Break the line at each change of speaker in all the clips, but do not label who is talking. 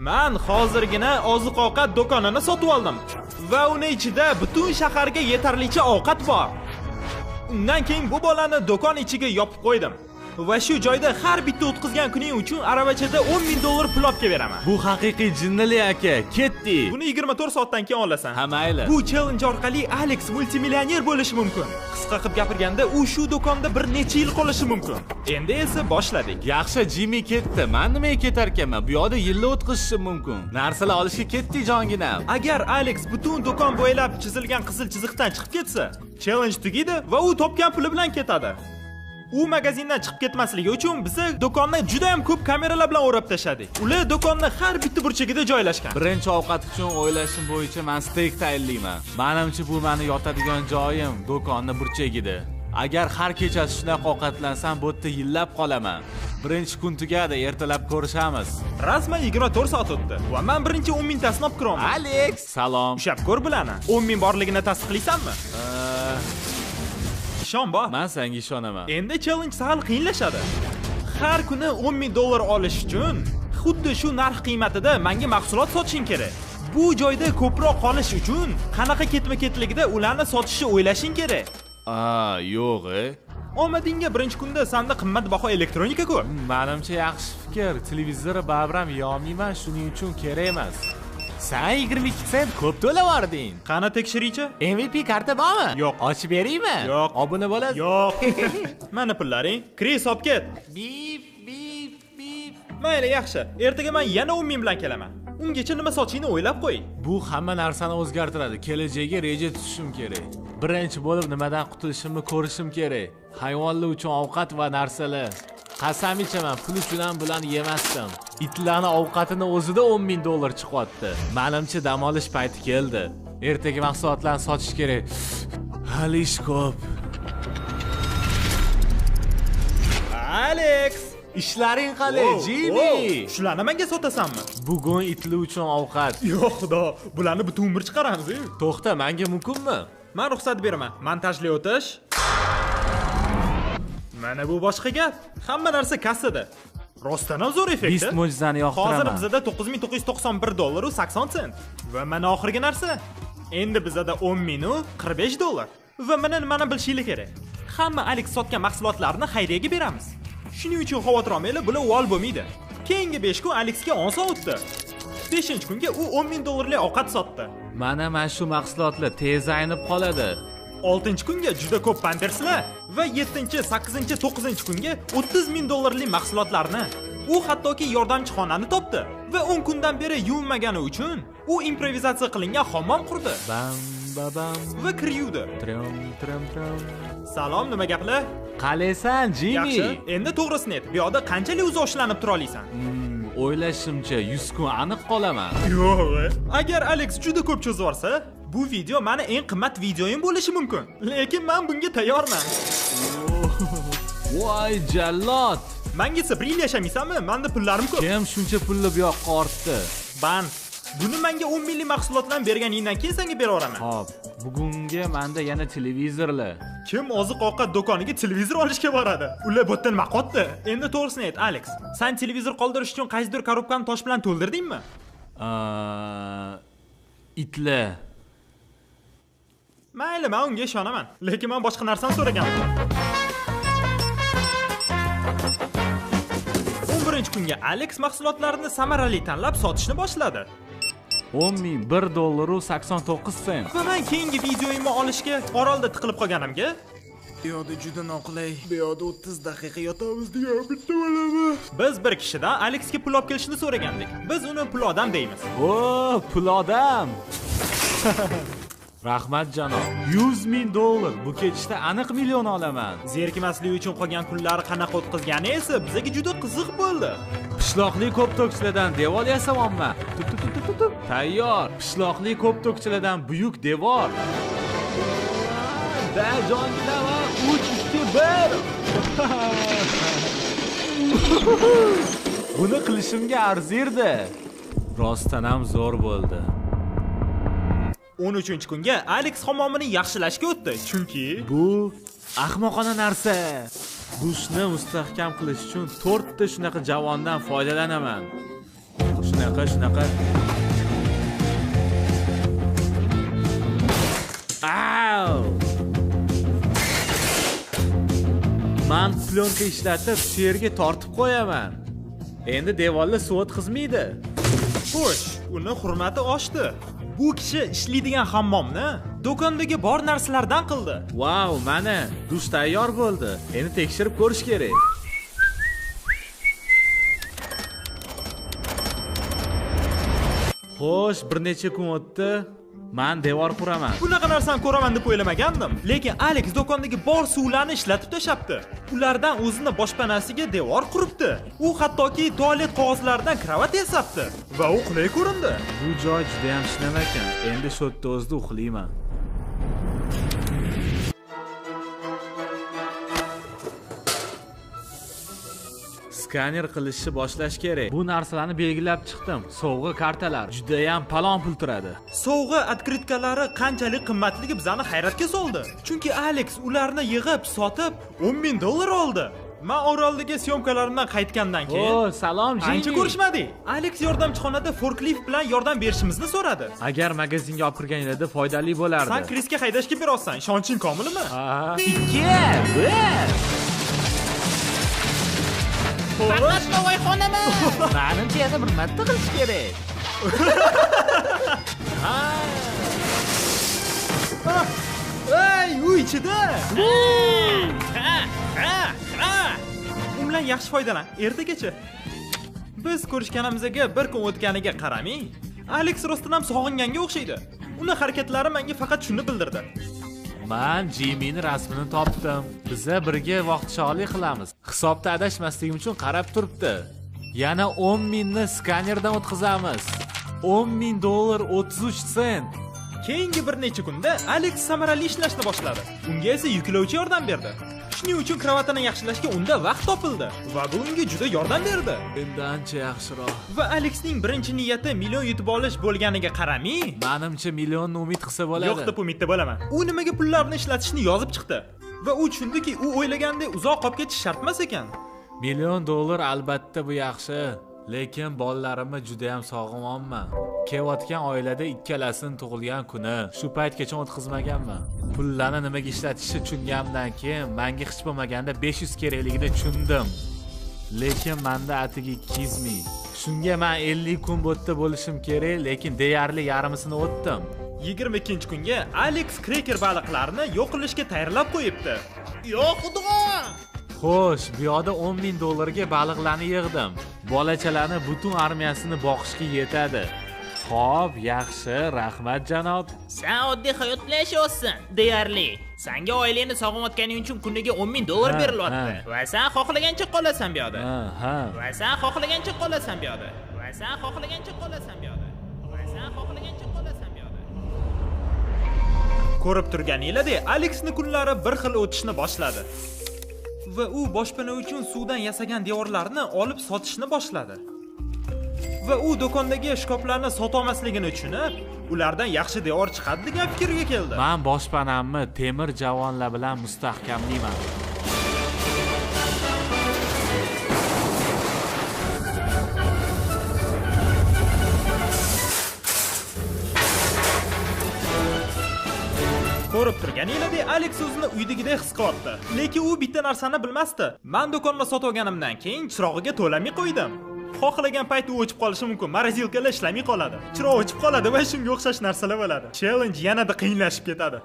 Men hozirgina oziq-ovqat do'konini sotib oldim va uni ichida butun shaharga yetarlicha ovqat bor. Undan keyin bu bolani do'kon ichiga yopib qo'ydim. Va shu joyda har bitta o'tkazgan kuning uchun aravachada $10,000 pul olib beraman.
Bu haqiqiy jinnili aka, ketdi.
Buni 24 soatdan keyin olasan.
Ha mayli.
Bu challenge orqali Alex multimillioner bo'lishi mumkin. Qisqa qilib gapirganda, u shu do'konda bir necha yil qolishi mumkin. Endi esa boshladik.
Yaxshi, Jimmy ketdi. Men nimaga ketar ekanman? Bu yoqda yillar o'tkazishim mumkin. Narsalar olishga ketdi jonginam.
Agar Alex butun do'kon bo'ylab chizilgan qizil chiziqdan chiqib ketsa, challenge tugaydi va u topgan puli bilan ketadi. U magazindan chiqib ketmasligi uchun biza do'konni juda ham ko'p kameralar bilan o'rab tashladik. Ular do'konni har bitta burchagida joylashgan.
Birinchi ovqat uchun o'ylashim bo'yicha men steak tayinlayman. Menimcha bu meni yotadigan joyim do'konni burchagida. Agar har kechasi shunaqa ovqatlansam, bu yerda yillab qolaman. Birinchi kun tugadi, ertalab ko'rishamiz.
Rasman 24 soat o'tdi va men birinchi 10,000 tasini olib kiraman.
Alex, salom.
Ushab ko'r bilani. 10,000 borligini tasdiqlaysanmi? Ishon bor.
Men senga ishonaman.
Endi challenge sal qiyinlashadi. Har kuni $10,000 olish uchun xuddi shu narx qiymatida menga mahsulot sotishing kerak. Bu joyda ko'proq qolish uchun qanaqa ketma-ketligida ularni sotishni o'ylashing kerak.
Yo'q.
Omadingga birinchi kunda senda qimmatbaho elektronika ko'p.
Menimcha yaxshi fikr. Televizorni babram yo'mayman, shuning uchun kerak emas. Sen 22 sent ko'p to'lavarding.
Qani tekshiruvchi?
MVP karta bormi?
Yo'q.
Ochib beraymi?
Yo'q.
Obuna bo'lasiz?
Yo'q. Mana pullaring. Kir hisob ket.
Bip.
Mayli, yaxshi. Ertaga men yana 10,000 bilan kelaman. Ungacha nima sotishingni o'ylab qo'y.
Bu hamma narsani o'zgartiradi. Kelajagiga reja tuzishim kerak. Birinchi bo'lib nimadan qutulishimni ko'rishim kerak. Hayvonlar uchun ovqat va narsalar. Qasam ichaman, pul uchun ham bularni yemasdim. Itlarning ovqatini o'zida $10,000 chiqyapti. Menimcha dam olish payti keldi. Ertaga mahsulotlarni sotish kerak. Hali ish ko'p.
Alex,
ishlaring qalay, Jimmy?
Shularni menga sotasanmi?
Bugun itlar uchun ovqat.
Yo'q, xudo, bularni butun umr chiqaramiz.
To'xta, menga mumkinmi?
Men ruxsat beraman. Montajli o'tish. Mana bu boshqa gap. Hamma narsa kassada. Rostdan ham zo'r effekt.
Beast mo'jizani yoqtiraman.
Hozir bizada $9,991 u 80 sent. Va mana oxirgi narsa. Endi bizada $10,000 u $45. Va mana nimani bilishinglar kerak. Hamma Alex sotgan mahsulotlarni xayriyaga beramiz. Shuning uchun xavotir olmanglar, bular vol bo'lmaydi. Keyingi 5 kun Alexga onsa o'tdi. 5-kunga u $10,000 ovqat sotdi.
Mana shu mahsulotlar tez aynib qoladi.
6-kunga juda ko'p pamperslar va 7, 8, 9 kunga $30,000 mahsulotlarni. U hattoki yordamchi xonani topdi va 10 kundan beri yuvinmagani uchun u improvizatsiya qilingan hammom qurdi.
Bam babam
Va kir yuvdi.
Tram.
Salom, nima gaplar?
Qalaysan, Jimmy?
Yaxshi, endi to'g'risini ayt. Bu yoqda qanchalik uzoq ishlanib tura olasan?
O'ylashimcha 100 kun aniq qolaman.
Yo'q. Agar Alex juda ko'p cho'zib olsa, bu video meni eng qimmat videoyim bo'lishi mumkin. Lekin men bunga tayyorman.
Voy jallod.
Menga sabr yashamaysanmi? Menda pullarim ko'p.
Kim shuncha pulni bu yoqqa ortdi?
Band. Buni menga 10 million mahsulotlarni berganingdan keyin senga beraveraman.
Xo'p, bugunga menda yana televizorlar.
Kim oziq-ovqat do'koniga televizor olishga boradi? Ular botdan maqotdi. Endi to'g'risini ayt, Alex. Sen televizor qoldirish uchun qaysidir korobkani tosh bilan to'ldirdingmi?
Itlar.
Mayli, men unga ishonaman. Lekin men boshqa narsani so'raganman. 11-kunga Alex mahsulotlarini samarali tanlab sotishni boshladi.
$10,001 89 sent.
Va men keyingi videoyimni olishga orolda tiqilib qolganimga, bu yoqda juda noqulay. Bu yoqda 30 daqiqa yotamiz degan bitta bo'ladi. Biz bir kishidan Alexga pul olib kelishni so'ragandik. Biz uni pul odam deymiz.
Pul odam. Rahmat janob. $100,000. Bu ketishda aniq million olaman.
Zerikmaslik uchun qolgan kunlari qanaqa o'tkazgani esa bizga juda qiziq bo'ldi.
Pishloqli ko'p to'kchilardan devor yasamoqman. Tayyor. Pishloqli ko'p to'kchilardan buyuk devor. Da jongilama 3 2 1. Buni qilishimga arzirdi. Rostdan ham zo'r bo'ldi.
13-kunga Alex hammomini yaxshilashga o'tdi, chunki
bu ahmoqona narsa. Dushni mustahkam qilish uchun 4 ta shunaqa javondan foydalanaman. shunaqa. Au! Men plyonka ishlatib shu yerga tortib qo'yaman. Endi devorlar suv o'tkazmaydi.
Xo'sh, uni hurmati oshdi. Bu kishi ishlaydigan hammomni do'kondagi bor narsalardan qildi.
Wow, mana dush tayyor bo'ldi. Endi tekshirib ko'rish kerak. Xo'sh, bir necha kun o'tdi. Men devor quraman.
Bunaqa narsani ko'raman deb o'ylamagandim. Lekin Alex do'kondagi bor suvlarni ishlatib tashabdi. Ulardan o'zini boshpanasiga devor quribdi. U hattoki tualet qog'ozlaridan kravat yasabdi va u qulay ko'rindi.
Bu joy juda ham shinam ekan. Endi shu yerda o'zida uxlayman. Skaner qilishni boshlash kerak. Bu narsalarni belgilab chiqdim. Sovg'a kartalar juda ham palon pul turadi.
Sovg'a otkritkalari qanchalik qimmatligi bizani hayratga soldi. Chunki Alex ularni yig'ib, sotib $10,000 oldi. Men Oroldagi syomkalarimdan qaytgandan keyin
salom Jimmy.
Ancha ko'rishmadik. Alex yordamchixonada forklift bilan yordam berishimizni so'radi.
Agar magazinga olib kirganingizda foydali bo'lardi.
Sen Krisga haydashga berolsan, ishonching komilmi?
2 1
Faqat novvoyxonami?
Menimcha yana bir marta qilish kerak.
Ey, u ichida. U bilan yaxshi foydalan, ertagacha. Biz ko'rishganimizga bir kun o'tganiga qaramay, Alex rostdan ham sog'inganga o'xshaydi. Uni harakatlari menga faqat shuni bildirdi.
Men Jimmy'ning rasmini topdim. Biza birga vaqtchalik qilamiz. Hisobda adashmasligim uchun qarab turibdi. Yana 10,000 ni skanerdan o'tkazamiz. $10,000 33 sent.
Keyingi bir necha kunda Alex samarali ishlashni boshladi. Unga esa yuklovchi yordam berdi. Shuning uchun kravatini yaxshilashga unda vaqt topildi va bu unga juda yordam berdi.
Endi ancha yaxshiroq.
Va Alexning birinchi niyati million yutib olish bo'lganiga qaramay,
menimcha millionni umid qilsa bo'ladi.
Yo'q deb umidda bo'laman. U nimaga pullarni ishlatishni yozib chiqdi va u tushundiki, u o'ylagandek uzoq qolib ketish shart emas ekan.
$1,000,000 albatta bu yaxshi, lekin bolalarimni juda ham sog'inman. Kelayotgan oilada ikkalasining tug'ilgan kuni shu paytgacha o'tkazmaganman. Pullarni nimaga ishlatishni tushungandan keyin menga hech bo'lmaganda 500 kerakligini tushundim. Lekin menda atigi 200,000. Shunga men 50 kun bo'tda bo'lishim kerak, lekin deyarli yarmisini o'tdim.
22-kunga Alex kreker baliqlarini yo'q qilishga tayyorlab qo'yibdi.
Yo'q, xudo!
Xo'sh, bu yoqda $10,000 ga baliqlarni yig'dim. Bolachalarni butun armiyasini boqishga yetadi. Xo'p, yaxshi, rahmat janob.
Sen oddiy hayot bilan yashayapsan, deyarli. Senga oilangni sog'inayotganing uchun kuniga $10,000 berilyapti. Va sen xohlagancha qolasan bu yoqda. Va sen xohlagancha qolasan bu yoqda. Va sen xohlagancha qolasan bu yoqda. Va sen xohlagancha qolasan bu yoqda.
Ko'rib turganinglardek, Alexning kunlari bir xil o'tishni boshladi. Va u boshpana uchun suvdan yasagan devorlarni olib sotishni boshladi. Va u do'kondagi shkaflarni sota olmasligini tushunib, ulardan yaxshi devor chiqadi degan fikrga keldi.
Men boshpanamni temir javonlar bilan mustahkamlayman.
Ko'rib turganinglardek, Alex o'zini uydagidek his qilyapti. Lekin u bitta narsani bilmasdi. Men do'konni sotib olganimdan keyin chirog'iga to'lamay qo'ydim. Xohlagan payt u o'chib qolishi mumkin. Morosilkalar ishlamay qoladi. Chiroq o'chib qoladi va shunga o'xshash narsalar bo'ladi. Challenge yanada qiyinlashib ketadi.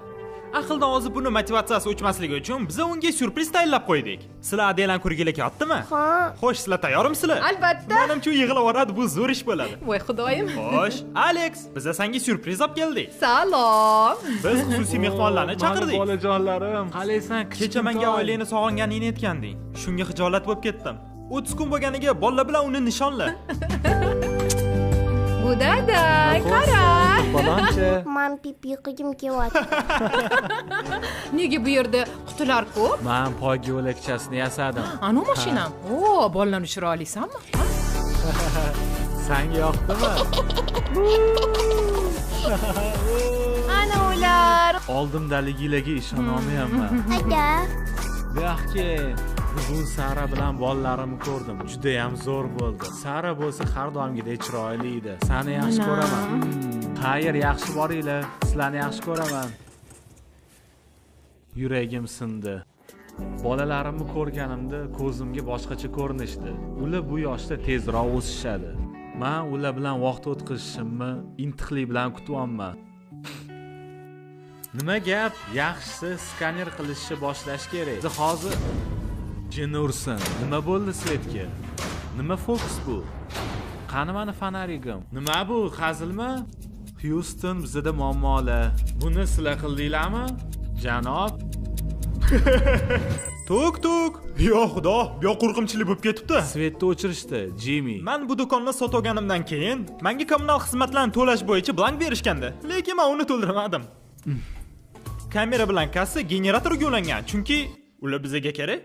Aqldan ozib buni motivatsiyasi o'chmasligi uchun biz unga syurpriz tayyorlab qo'ydik. Sizlar Adelan kurgiga ketyaptimi?
Ha.
Xo'sh, sizlar tayyormisizlar?
Albatta.
Menimcha u yig'lab yuboradi, bu zo'r ish bo'ladi.
Voy xudoyim.
Xo'sh, Alex, biz senga syurpriz olib keldik.
Salom.
Biz xususiy mehmonlarni chaqirdik.
Bolajonlarim, qalaysan?
Kecha menga oilangni sog'inganingni aytganding. Shunga xijolat bo'lib ketdim. 30 kun bo'lganiga bolalar bilan uni nishonla.
Bu dada, qara.
Balonchi.
Men pipi qilgim kelyapti.
Nega bu yerda qutilar ko'p?
Men poyga yo'lakchasini yasadim.
Anu mashinam. O, bolalarni tushira olasanmi?
Senga yoqdimi?
Ana ular.
Oldimdaligilarga ishona olmayapman.
Aka,
Bu yoqqa Bugun Sara bilan bolalarimni ko'rdim. Juda ham zo'r bo'ldi. Sara bo'lsa har doimgidek chiroyli edi. Seni yaxshi ko'raman. Xayr, yaxshi boringlar. Sizlarni yaxshi ko'raman. Yuragim sindi. Bolalarimni ko'rganimda ko'zimga boshqacha ko'rinishdi. Ular bu yoshda tezroq o'sishadi. Men ular bilan vaqt o'tkazishimni intiqlik bilan kutyapman. Nima gap? Yaxshisi skaner qilishni boshlash kerak. Hozir jin ursin. Nima bo'ldi Svetga? Nima fokus bu? Qani meni fonarigim? Nima bu? Hazilmi? Houston, bizda muammolar. Buni sizlar qildinglarmi? Janob.
Tuk. Yo xudo, bu qo'rqimchilik bo'lib ketibdi.
Svetni o'chirishdi, Jimmy.
Men bu do'konni sotib olganimdan keyin menga kommunal xizmatlarni to'lash bo'yicha blank berishgandi. Lekin men uni to'ldirmadim. Kamera bilan kassa generatorga ulangan, chunki ular bizga kerak.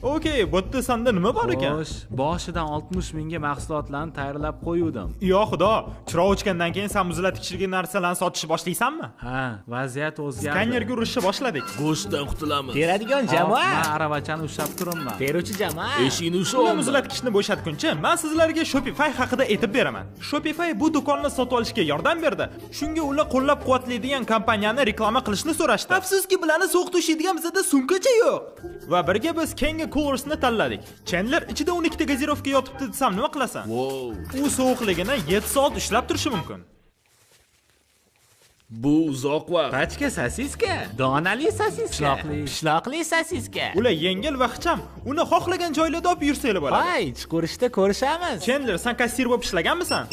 Okey, bu yerda senda nima bor ekan?
Xo'sh, boshidan 60 mingga mahsulotlarni tayyorlab qo'yuvdim.
Yo xudo, chiroq o'chgandan keyin sen muzlatgichli narsalarni sotishni boshlaysanmi?
Ha, vaziyat o'zgardi.
Skanerga urishni boshladik.
Go'shtdan qutulamiz.
Teradigan jamoa.
Men aravachani ushlab turibman.
Teruvchi jamoa.
Eshikni
Uni
ushlab.
muzlatgichni bo'shatguncha men sizlarga Shopify haqida aytib beraman. Shopify bu do'konni sotib olishga yordam berdi. Shunga ular qo'llab-quvvatlaydigan kompaniyani reklama qilishni so'rashdi. Afsuski, bularni sovuq to'shiydigan bizda sumkacha yo'q. Va birga biz Kenga Coolers'ni tanladik. Chandler ichida 12 ta gazirovka yotibdi desam nima qilasan?
Wow.
U sovuqligini 7 soat ushlab turishi mumkin.
Bu uzoq vaqt.
Pachka sosiska. Donali sosiska. Pishloqli sosiska.
Ular yengil va ixcham. Uni xohlagan joylarda olib yursanglar bo'ladi.
Voy, chiqarishda ko'rishamiz.
Chandler, sen kassir bo'lib ishlaganmisan?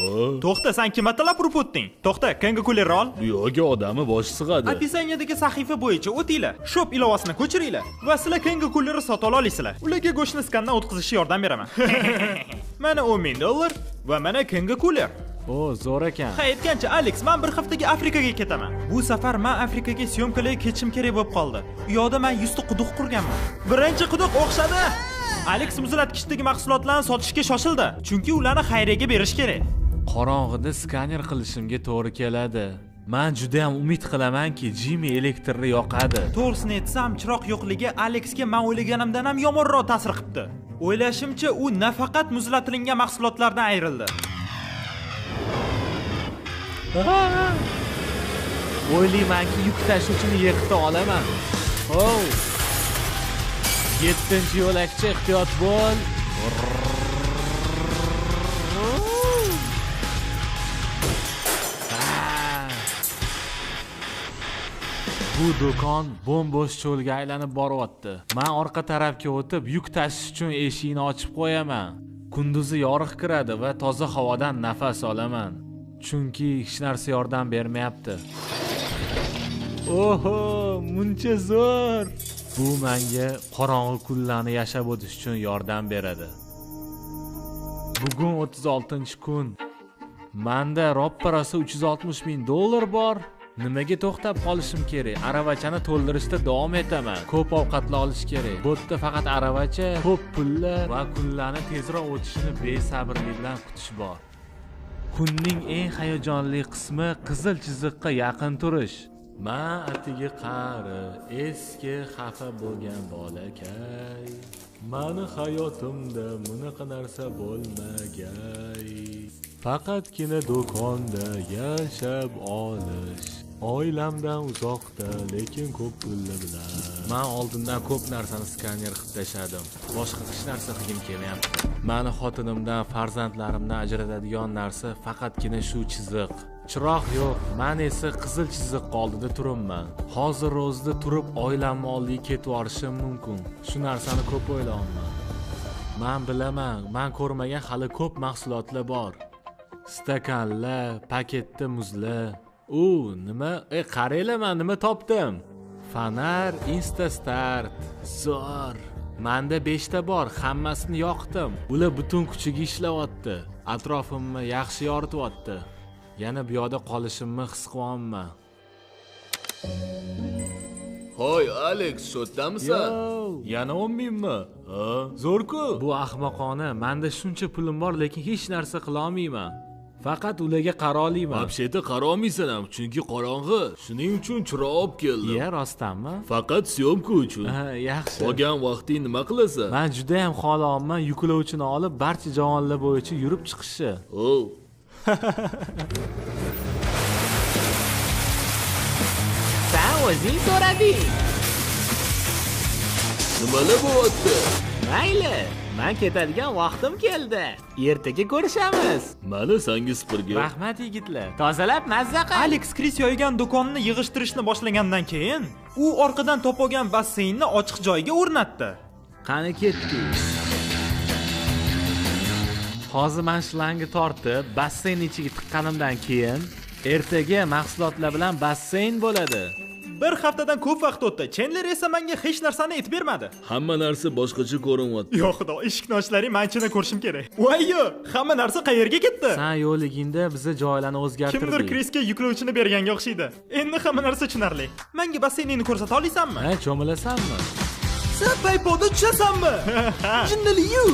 To'xta, sen kim atalab urib o'tding? To'xta, Kenga Cooler ol.
Bu yo'ga odamni boshi sig'adi.
Opisaniyadagi sahifa bo'yicha o'tinglar. Shop ilovasini ko'chiringlar va sizlar Kenga Coolerni sotib olasizlar. Ularga go'shtni skandan o'tkazishga yordam beraman. Mana $10,000 va mana Kenga Cooler.
O, zo'r ekan.
Ha, aytgancha Alex, men bir haftaga Afrikaga ketaman. Bu safar men Afrikaga syomkalarga ketishim kerak bo'lib qoldi. U yoqda men 100 ta quduq qurganman. Birinchi quduq o'xshadi. Alex muzlatkichdagi mahsulotlarni sotishga shoshildi, chunki ularni xayriyaga berish kerak.
Qorong'ida skaner qilishimga to'g'ri keladi. Men juda ham umid qilamanki, Jimmy elektrni yoqadi.
To'g'risini aytsam, chiroq yo'qligi Alexga men o'ylaganimdan ham yomonroq ta'sir qildi. O'ylashimcha, u nafaqat muzlatilgan mahsulotlardan ayrildi.
O'ylaymanki, yuk tashuvchini yiqita olaman. Oh. 7-yo'lakcha, ehtiyot bo'l. Bu do'kon bo'm-bo'sh cho'lga aylanib boryapti. Men orqa tarafga o'tib, yuk tashish uchun eshikni ochib qo'yaman. Kunduzi yoriq kiradi va toza havodan nafas olaman. Chunki hech narsa yordam bermayapti. Oho, muncha zo'r. Bu menga qorong'i kunlarni yashab o'tish uchun yordam beradi. Bugun 36-kun. Menda ropparasi $360,000 bor. Nimaga to'xtab qolishim kerak? Aravachani to'ldirishda davom etaman. Ko'p ovqatlar olish kerak. Bu yerda faqat aravacha, ko'p pullar va kunlarni tezroq o'tishini besabrlik bilan kutish bor. Kunning eng hayajonli qismi qizil chiziqqa yaqin turish. Men atigi qari, eski xafa bo'lgan bolakay. Mani hayotimda bunaqa narsa bo'lmagay. Faqatgina do'konda yashab olish. Oilamdan uzoqda, lekin ko'p pullar bilan. Men oldindan ko'p narsani skaner qilib tashadim. Boshqa hech narsa qilgim kelmayapti. Meni xotinimdan, farzandlarimdan ajratadigan narsa faqatgina shu chiziq. Chiroq yo'q, men esa qizil chiziq oldida turibman. Hozir o'zida turib oilamni oldiga ketib borishim mumkin. Shu narsani ko'p o'ylayman. Men bilaman, men ko'rmagan hali ko'p mahsulotlar bor. Stakanlar, paketda muzlar. Nima? Qaranglar, men nima topdim? Fanar Instastart. Zo'r. Menda 5 ta bor, hammasini yoqdim. Ular butun kuchiga ishlayapti. Atrofimni yaxshi yorityapti. Yana bu yoqda qolishimni his qilyapman.
Hoy, Alex, sotdamisan?
Yana 10,000 mi? Zo'r-ku. Bu ahmoqona. Menda shuncha pulim bor, lekin hech narsa qila olmayman. Faqat ularga qara olmayman.
Вообще-то qara olmaysan ham, chunki qorong'i. Shuning uchun chiroq olib keldim.
Iya, rostdanmi?
Faqat syomka uchun.
Ha, yaxshi.
Qolgan vaqting nima qilasan?
Men juda ham xohlayapman yuklovchini olib barcha javonlar bo'yicha yurib chiqishni.
Oh.
Sen o'zing so'rading.
Nimalar bo'lyapti?
Mayli, men ketadigan vaqtim keldi. Ertaga ko'rishamiz.
Mana sangi supurgi.
Rahmat yigitlar.
Tozalab mazza qil.
Alex Kris yoygan do'konni yig'ishtirishni boshlagandan keyin u orqadan topolgan basseynni ochiq joyga o'rnatdi.
Qani ketdik. Hozir men shlangni tortib, basseyn ichiga tiqqanimdan keyin ertaga mahsulotlar bilan basseyn bo'ladi.
Bir haftadan ko'p vaqt o'tdi. Chandler esa menga hech narsani aytib bermadi.
Hamma narsa boshqacha ko'rinyapti.
Yo xudo, eshikni ochlaring, men ichini ko'rishim kerak. Voyyo, hamma narsa qayerga ketdi?
Sen yo'ligingda biza joylarni o'zgartirdik.
Kimdir Krisga yuklovchini berganga o'xshaydi. Endi hamma narsa tushunarli. Menga basseyningni ko'rsata olasanmi?
Ha, cho'milasanmi?
Sen paypoda tushasanmi? Jinnili-yu.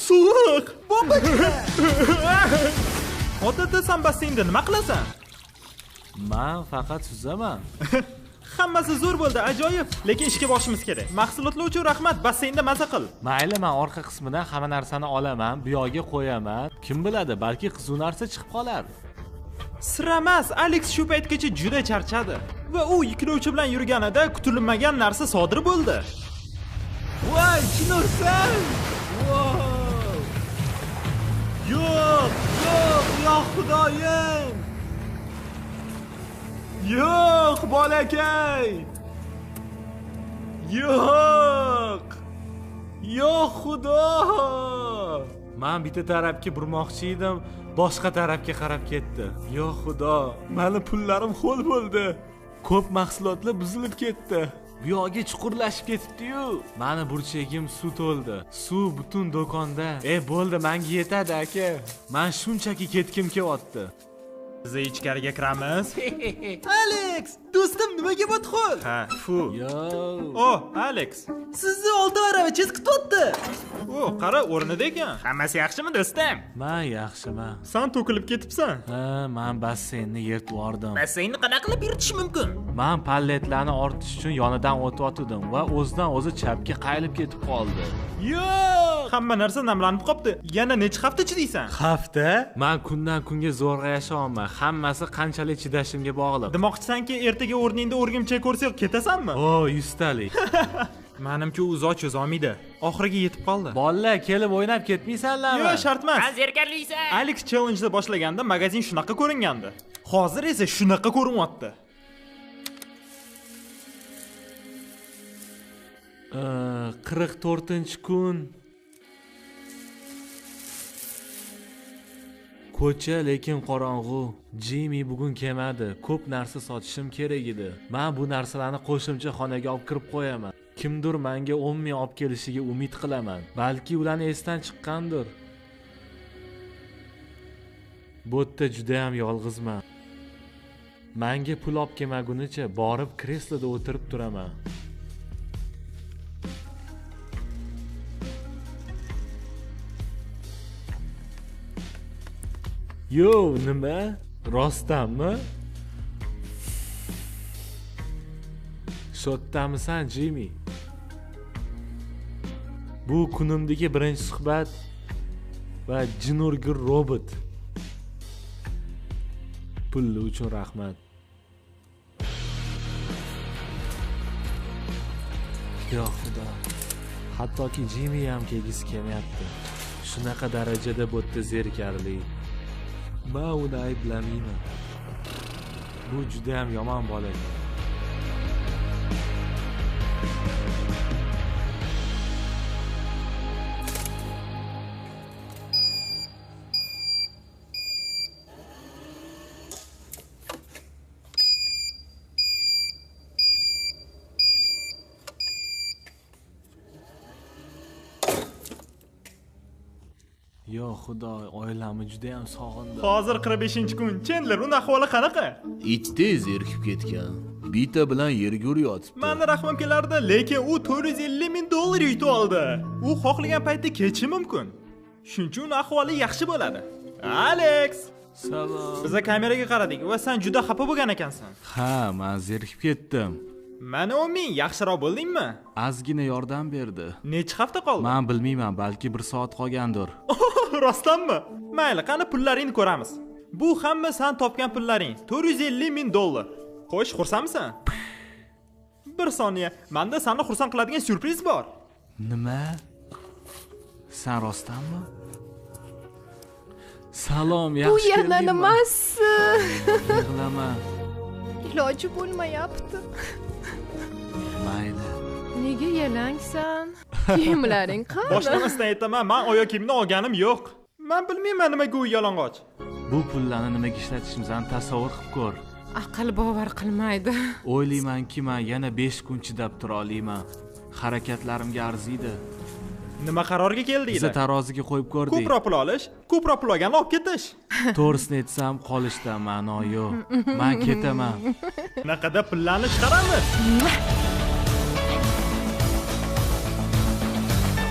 Sovuq. Bomba. Odatda sen basseynda nima qilasan?
Men faqat suzaman.
Hammasi zo'r bo'ldi, ajoyib. Lekin ishga borishimiz kerak. Mahsulotlar uchun rahmat, basseynda maza qil.
Mayli, men orqa qismidan hamma narsani olaman, bu yoqqa qo'yaman. Kim biladi, balki qiziq narsa chiqib qolar.
Siramas, Alex shu paytgacha juda charchadi va u yuklovchi bilan yurganida kutilmagan narsa sodir bo'ldi. Voy, chinursan! Wow! Yo'q, yo xudoyim! Yo'q, bolakay! Yo'q! Yo xudo!
Men bitta tarafga burmoqchi edim, boshqa tarafga qarab ketdi. Yo xudo, meni pullarim ho'l bo'ldi. Ko'p mahsulotlar buzilib ketdi. Bu yoqqa chuqurlashib ketibdi-yu. Meni burchagim suv to'ldi. Suv butun do'konda. Bo'ldi, menga yetadi aka. Men shunchaki ketkim kelyapti.
Biz ichkariga kiramiz. Alex, do'stim nimaga botxo'l? Ha, fu.
Yo.
Oh, Alex. Sizni oldi arava chiqibdi. Oh, qara, o'rnida ekan.
Hammasi yaxshimi do'stim?
Men yaxshiman.
Sen to'kilib ketibsan.
Ha, men basseynni yirtib yubordim.
Basseynni qanaqa qilib yuritish mumkin?
Men palletlarni ortish uchun yonidan o'tib va o'zidan o'zi chapga qayilib ketib qoldi.
Yo'q! Hamma narsa namlanib qopti. Yana necha hafta chidaysan?
Hafta? Men kundan kunga zo'rg'a yashayapman. Hammasi qanchalik chidashimga bog'liq.
Demoqchisanki, ertaga o'rningda o'rgimchak ko'rsak ketasanmi?
Oh, 100 talik.
Menimcha u uzoq cho'zolmaydi. Oxiriga yetib qoldi.
Bolalar, kelib o'ynab ketmaysanlarmi?
Yo'q, shart emas.
Sen zerkarlisan.
Alex Challenge'da boshlaganda magazin shunaqa ko'ringandi. Hozir esa shunaqa ko'rinyapti.
44-kun. Ko'cha lekin qorong'u. Jimmy bugun kelmadi. Ko'p narsa sotishim kerak edi. Men bu narsalarni qo'shimcha xonaga olib kirib qo'yaman. Kimdir menga 10 ming olib kelishiga umid qilaman. Balki ularni esdan chiqqandir. Bu yerda juda ham yolg'izman. Menga pul olib kelmagunicha borib kresloda o'tirib turaman. Yo, nima? Rostdanmi? Shoddanmisan, Jimmy? Bu kunimdagi birinchi suhbat va jinurgir robot. Pulli uchun rahmat. Yo xudo. Hattoki Jimmy ham kelgisi kelmayapti. Shunaqa darajada bo'tda zerikarli. Men uni ayblamayman. Bu juda ham yomon bola. Yo xudo, oilamni juda ham sog'indim.
Hozir 45-kun. Chandler, uni ahvoli qanaqa?
Itdek zerikib ketgan. Bita bilan yerga uryotibdi.
Meni rahmim kelardi, lekin u $450 ming yutib oldi. U xohlagan paytda ketishi mumkin. Shuning uchun ahvoli yaxshi bo'ladi. Alex,
Salom.
biz kameraga qaradik va sen juda xafa bo'lgan ekansan.
Ha, men zerikib ketdim.
Mana 10 ming yaxshiroq bo'ldingmi?
Ozgina yordam berdi.
Necha hafta qoldi?
Men bilmayman, balki 1 soat qolgandir.
Rostdanmi? Mayli, qani pullaringni ko'ramiz. Bu hamma sen topgan pullaring, 450 ming dollar. Xo'sh, xursandmisan? Bir soniya, menda seni xursand qiladigan syurpriz bor.
Nima? Sen rostdanmi? Salom,
Bu
yaxshi
yana
keldingmi?
nimasi?
Yig'lama.
Iloji bo'lmayapti.
Mayli.
Nega yalangsan? Kiyimlaring qani?
Boshlamasdan aytaman, men oyoq kiyimni olganim yo'q. Men bilmayman nimaga u yalang'och.
Bu pullarni nimaga ishlatishimizni tasavvur qilib ko'r.
Aql bovar qilmaydi.
O'ylaymanki, men yana 5 kun chidab tura olmayman. Harakatlarimga arziydi.
Nima qarorga
Biza
keldinglar?
taroziga qo'yib ko'rdik.
Ko'proq pul olish, ko'proq pul olganni olib ketish.
To'g'risini aytsam, qolishdan ma'no yo'q. Men ketaman.
Naqada pullarni chiqaramiz.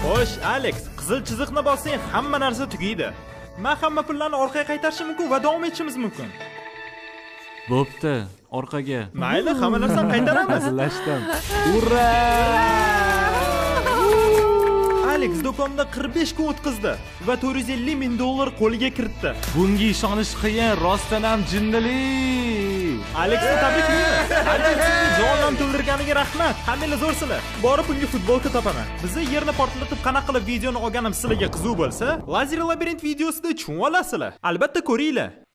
Xo'sh, Alex, qizil chiziqni bossang, hamma narsa tugaydi. Men hamma pullarni orqaga qaytarishim mumkin va davom etishimiz mumkin.
Bo'pti, orqaga.
Mayli, hamma narsani qaytaramiz.
Hazillashdim. Ura!
Alex do'konda 45 kun o'tkazdi va 450 ming dollar qo'liga kiritdi.
Bunga ishonish qiyin, rostdan ham jinnilik.
Alexni tabriklayman. Alex sizni jonim to'ldirganiga rahmat. Hammangiz zo'rsizlar. Borib unga futbolka topaman. Bizni yerni portlatib qanaqa qilib videoni olganim sizlarga qiziq bo'lsa, Lazer labirint videosida tushunib olasizlar. Albatta ko'ringlar.